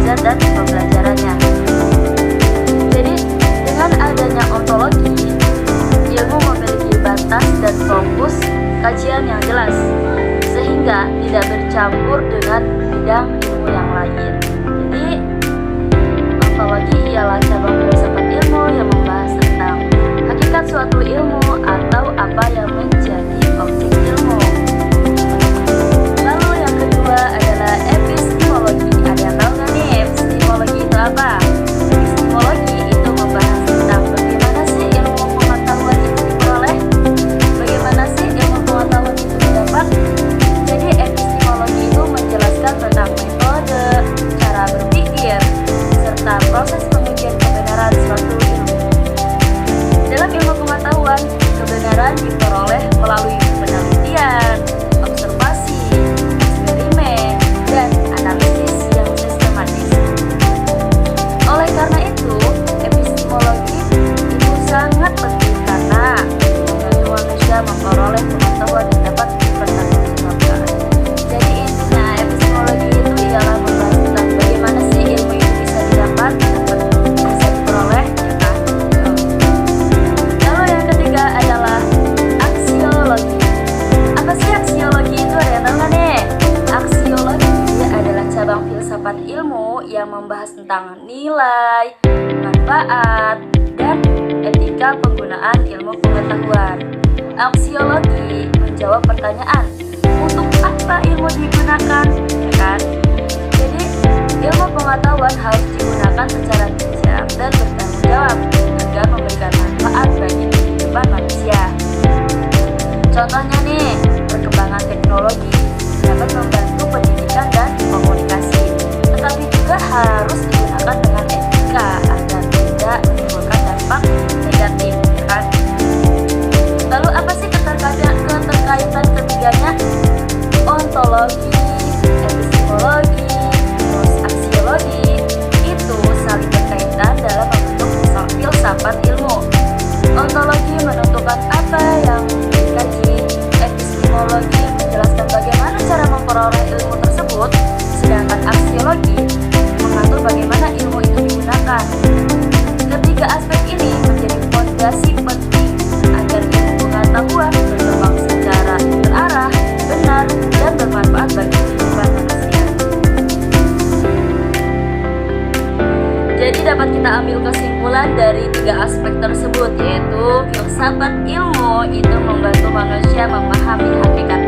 belajar dan pembelajarannya. Jadi dengan adanya ontologi, ilmu memiliki batas dan fokus kajian yang jelas, sehingga tidak bercampur dengan bidang ilmu yang lain. Jadi ontologi ialah cabang filsafat ilmu yang membahas tentang hakikat suatu ilmu atau apa yang menjadi objek ilmu. Lalu yang kedua adalah epistemologi. Ada yang tahu nggak nih epistemologi itu apa? Epistemologi itu membahas tentang bagaimana sih ilmu pengetahuan itu diperoleh, bagaimana sih ilmu pengetahuan itu didapat. Jadi epistemologi itu menjelaskan tentang metode, cara berpikir, serta proses pengujian kebenaran suatu ilmu. Dalam ilmu pengetahuan, kebenaran diperoleh melalui penelitian, observasi, eksperimen, dan analisis yang sistematis. Oleh karena itu, epistemologi itu sangat penting karena membantu manusia memperoleh pengetahuan yang dapat dipertanggungjawabkan. Jadi intinya epistemologi itu ialah membahas tentang bagaimana sih ilmu itu bisa didapat, bisa diperoleh, ya kan? Lalu yang ketiga adalah aksiologi. Apa sih aksiologi itu? Ada yang tahu nggak nih? Aksiologi adalah cabang filsafat ilmu yang membahas tentang nilai, manfaat, dan etika penggunaan ilmu pengetahuan. Aksiologi menjawab pertanyaan, untuk apa ilmu digunakan? Ya kan? Jadi, ilmu pengetahuan harus digunakan secara bijak dan bertanggung jawab agar memberikan manfaat bagi kehidupan manusia. Contohnya nih, perkembangan teknologi dapat membantu pendidikan dan komunikasi, tetapi juga harus digunakan dengan etika agar tidak menimbulkan dampak negatif, ya kan? Lalu apa sih keterkaitan ketiganya? Ontologi, epistemologi, terus aksiologi itu saling berkaitan dalam membentuk filsafat ilmu. Ontologi menentukan apa yang dikaji, epistemologi menjelaskan bagaimana cara memperoleh ilmu tersebut, sedangkan aksiologi mengatur bagaimana ilmu itu digunakan. Ketiga aspek ini menjadi fondasi penting agar ilmu pengetahuan berkembang secara terarah, benar, dan bermanfaat bagi kehidupan manusia. Jadi dapat kita ambil kesimpulan dari tiga aspek tersebut, yaitu filsafat ilmu itu membantu manusia memahami hakikat